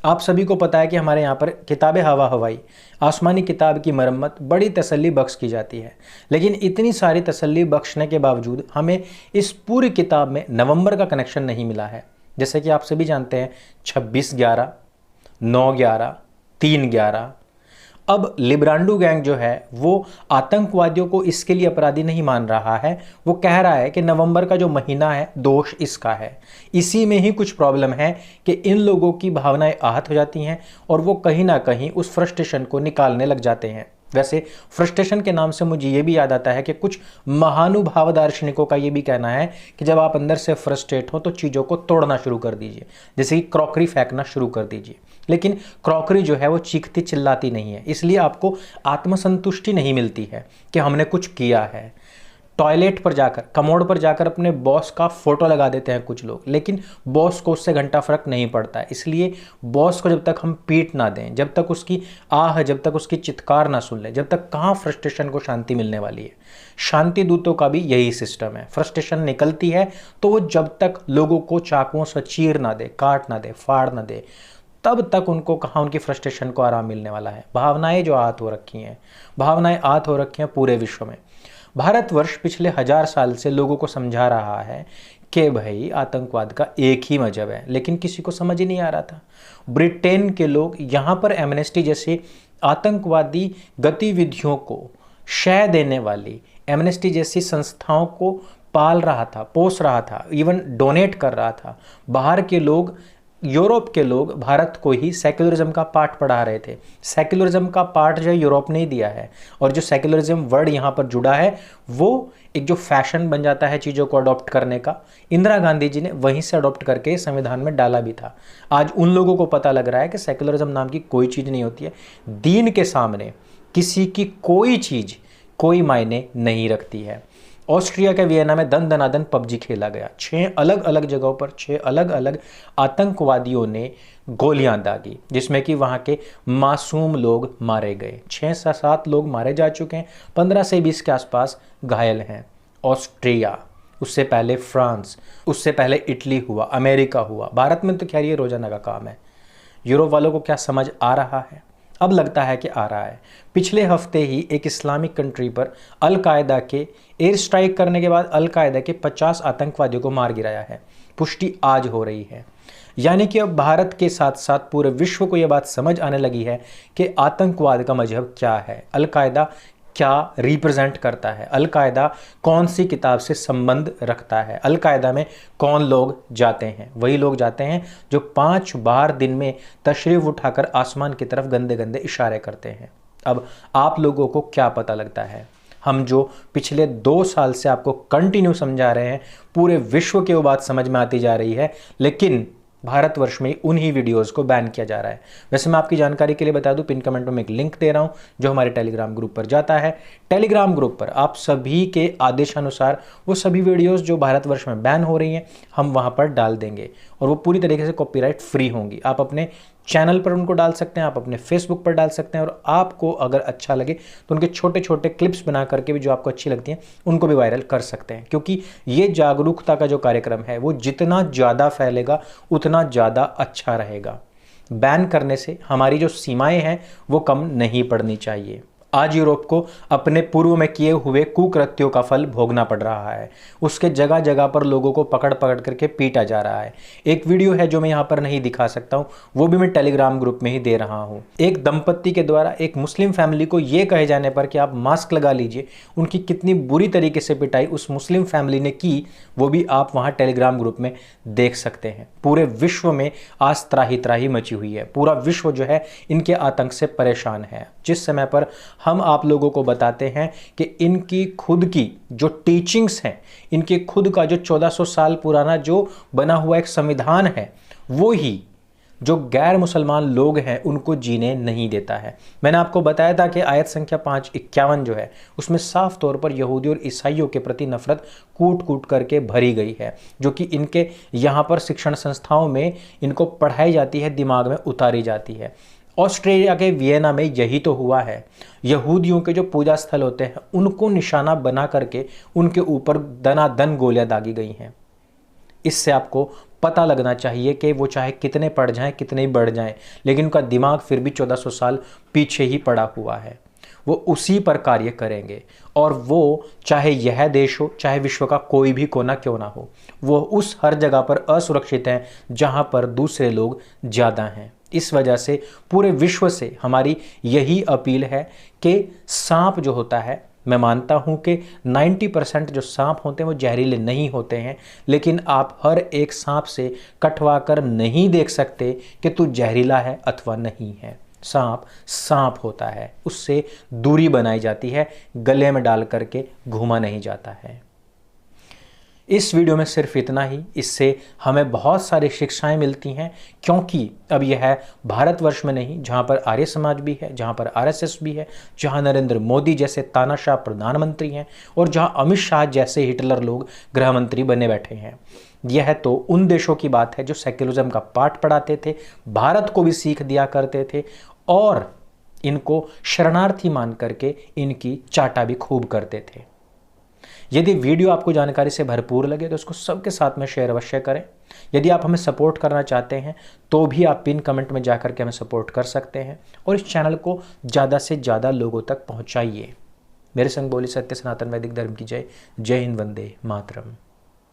आप सभी को पता है कि हमारे यहाँ पर किताब हवा हवाई आसमानी किताब की मरम्मत बड़ी तसल्ली बख्श की जाती है, लेकिन इतनी सारी तसल्ली बख्शने के बावजूद हमें इस पूरी किताब में नवंबर का कनेक्शन नहीं मिला है। जैसे कि आप सभी जानते हैं 26/11, 9/11, 3/11। अब लिब्रांडो गैंग जो है वो आतंकवादियों को इसके लिए अपराधी नहीं मान रहा है। वो कह रहा है कि नवंबर का जो महीना है दोष इसका है, इसी में ही कुछ प्रॉब्लम है कि इन लोगों की भावनाएं आहत हो जाती हैं और वो कहीं ना कहीं उस फ्रस्ट्रेशन को निकालने लग जाते हैं। वैसे फ्रस्ट्रेशन के नाम से मुझे ये भी याद आता है कि कुछ महानुभाव दार्शनिकों का ये भी कहना है कि जब आप अंदर से फ्रस्ट्रेट हो तो चीज़ों को तोड़ना शुरू कर दीजिए, जैसे कि क्रॉकरी फेंकना शुरू कर दीजिए। लेकिन क्रॉकरी जो है वो चीखती चिल्लाती नहीं है, इसलिए आपको आत्मसंतुष्टि नहीं मिलती है कि हमने कुछ किया है। टॉयलेट पर जाकर, कमोड पर जाकर अपने बॉस का फोटो लगा देते हैं कुछ लोग, लेकिन बॉस को उससे घंटा फर्क नहीं पड़ता है। इसलिए बॉस को जब तक हम पीट ना दें, जब तक उसकी जब तक उसकी चित्कार ना सुन लें, जब तक कहाँ फ्रस्ट्रेशन को शांति मिलने वाली है। शांति दूतों का भी यही सिस्टम है। फ्रस्ट्रेशन निकलती है तो वो जब तक लोगों को चाकुओं से चीर ना दे, काट ना दे, फाड़ ना दे, तब तक उनको कहाँ उनकी फ्रस्ट्रेशन को आराम मिलने वाला है। भावनाएं जो आहत हो रखी हैं, भावनाएं आहत हो रखी हैं पूरे विश्व में। भारतवर्ष पिछले 1000 साल से लोगों को समझा रहा है कि भाई आतंकवाद का एक ही मजहब है, लेकिन किसी को समझ ही नहीं आ रहा था। ब्रिटेन के लोग यहाँ पर एमनेस्टी जैसे आतंकवादी गतिविधियों को शय देने वाली एमनेस्टी जैसी संस्थाओं को पाल रहा था, पोस रहा था, इवन डोनेट कर रहा था। बाहर के लोग, यूरोप के लोग भारत को ही सेक्युलरिज्म का पाठ पढ़ा रहे थे। सेक्युलरिज्म का पाठ जो यूरोप ने ही दिया है, और जो सेक्युलरिज्म वर्ड यहाँ पर जुड़ा है वो एक जो फैशन बन जाता है चीज़ों को अडॉप्ट करने का, इंदिरा गांधी जी ने वहीं से अडॉप्ट करके संविधान में डाला भी था। आज उन लोगों को पता लग रहा है कि सेक्युलरिज्म नाम की कोई चीज़ नहीं होती है। दीन के सामने किसी की कोई चीज़ कोई मायने नहीं रखती है। ऑस्ट्रिया के वियना में दन दनादन पबजी खेला गया। 6 अलग अलग जगहों पर 6 अलग अलग आतंकवादियों ने गोलियां दागी, जिसमें कि वहां के मासूम लोग मारे गए। 6 से 7 लोग मारे जा चुके हैं, 15 से 20 के आसपास घायल हैं। ऑस्ट्रिया, उससे पहले फ्रांस, उससे पहले इटली हुआ, अमेरिका हुआ। भारत में तो खैर ये रोजाना का काम है। यूरोप वालों को क्या समझ आ रहा है? अब लगता है कि आ रहा है। पिछले हफ्ते ही एक इस्लामिक कंट्री पर अल कायदा के एयर स्ट्राइक करने के बाद अल कायदा के 50 आतंकवादियों को मार गिराया है। पुष्टि आज हो रही है। यानी कि अब भारत के साथ साथ पूरे विश्व को यह बात समझ आने लगी है कि आतंकवाद का मजहब क्या है, अल कायदा क्या रिप्रेजेंट करता है, अल कायदा कौन सी किताब से संबंध रखता है, अल कायदा में कौन लोग जाते हैं। वही लोग जाते हैं जो 5 बार दिन में तशरीफ उठाकर आसमान की तरफ गंदे गंदे इशारे करते हैं। अब आप लोगों को क्या पता लगता है? हम जो पिछले 2 साल से आपको कंटिन्यू समझा रहे हैं, पूरे विश्व की वो बात समझ में आती जा रही है, लेकिन भारतवर्ष में उन्हीं वीडियोस को बैन किया जा रहा है। वैसे मैं आपकी जानकारी के लिए बता दूं, पिन कमेंट में एक लिंक दे रहा हूं जो हमारे टेलीग्राम ग्रुप पर जाता है। टेलीग्राम ग्रुप पर आप सभी के आदेशानुसार वो सभी वीडियोस जो भारतवर्ष में बैन हो रही हैं हम वहां पर डाल देंगे, और वो पूरी तरीके से कॉपीराइट फ्री होंगी। आप अपने चैनल पर उनको डाल सकते हैं, आप अपने फेसबुक पर डाल सकते हैं, और आपको अगर अच्छा लगे तो उनके छोटे छोटे क्लिप्स बना करके भी जो आपको अच्छी लगती हैं उनको भी वायरल कर सकते हैं। क्योंकि ये जागरूकता का जो कार्यक्रम है वो जितना ज़्यादा फैलेगा उतना ज़्यादा अच्छा रहेगा। बैन करने से हमारी जो सीमाएं हैं वो कम नहीं पड़नी चाहिए। आज यूरोप को अपने पूर्व में किए हुए कुकृत्यों का फल भोगना पड़ रहा है। उसके जगह जगह पर लोगों को पकड़ पकड़ करके पीटा जा रहा है। एक वीडियो है जो मैं यहाँ पर नहीं दिखा सकता हूँ, वो भी मैं टेलीग्राम ग्रुप में ही दे रहा हूँ। एक दंपत्ति के द्वारा एक मुस्लिम फैमिली को ये कहे जाने पर कि आप मास्क लगा लीजिए, उनकी कितनी बुरी तरीके से पिटाई उस मुस्लिम फैमिली ने की, वो भी आप वहाँ टेलीग्राम ग्रुप में देख सकते हैं। पूरे विश्व में आज त्राही त्राही मची हुई है। पूरा विश्व जो है इनके आतंक से परेशान है। जिस समय पर हम आप लोगों को बताते हैं कि इनकी खुद की जो टीचिंग्स हैं, इनके खुद का जो 1400 साल पुराना जो बना हुआ एक संविधान है, वो ही जो गैर मुसलमान लोग हैं उनको जीने नहीं देता है। मैंने आपको बताया था कि आयत संख्या 551 जो है उसमें साफ तौर पर यहूदी और ईसाइयों के प्रति नफरत कूट कूट करके भरी गई है, जो कि इनके यहाँ पर शिक्षण संस्थाओं में इनको पढ़ाई जाती है, दिमाग में उतारी जाती है। ऑस्ट्रेलिया के वियना में यही तो हुआ है। यहूदियों के जो पूजा स्थल होते हैं उनको निशाना बना करके उनके ऊपर दनादन गोलियां दागी गई हैं। इससे आपको पता लगना चाहिए कि वो चाहे कितने पढ़ जाएं, कितने ही बढ़ जाएं, लेकिन उनका दिमाग फिर भी 1400 साल पीछे ही पड़ा हुआ है। वो उसी पर कार्य करेंगे और वो चाहे यह देश हो, चाहे विश्व का कोई भी कोना क्यों ना हो, वो उस हर जगह पर असुरक्षित हैं जहां पर दूसरे लोग ज़्यादा हैं। इस वजह से पूरे विश्व से हमारी यही अपील है कि सांप जो होता है, मैं मानता हूं कि 90% जो सांप होते हैं वो जहरीले नहीं होते हैं, लेकिन आप हर एक सांप से कटवा कर नहीं देख सकते कि तू जहरीला है अथवा नहीं है। सांप सांप होता है, उससे दूरी बनाई जाती है, गले में डाल करके घूमा नहीं जाता है। इस वीडियो में सिर्फ इतना ही। इससे हमें बहुत सारी शिक्षाएं मिलती हैं, क्योंकि अब यह है भारतवर्ष में नहीं, जहां पर आर्य समाज भी है, जहां पर आरएसएस भी है, जहां नरेंद्र मोदी जैसे तानाशाह प्रधानमंत्री हैं और जहां अमित शाह जैसे हिटलर लोग गृह मंत्री बने बैठे हैं। यह तो उन देशों की बात है जो सेक्युलरिज्म का पाठ पढ़ाते थे, भारत को भी सीख दिया करते थे और इनको शरणार्थी मान करके इनकी चाटा भी खूब करते थे। यदि वीडियो आपको जानकारी से भरपूर लगे तो इसको सबके साथ में शेयर अवश्य करें। यदि आप हमें सपोर्ट करना चाहते हैं तो भी आप पिन कमेंट में जाकर के हमें सपोर्ट कर सकते हैं और इस चैनल को ज़्यादा से ज़्यादा लोगों तक पहुंचाइए। मेरे संग बोली सत्य सनातन वैदिक धर्म की जय। जय हिंद, वंदे मातरम।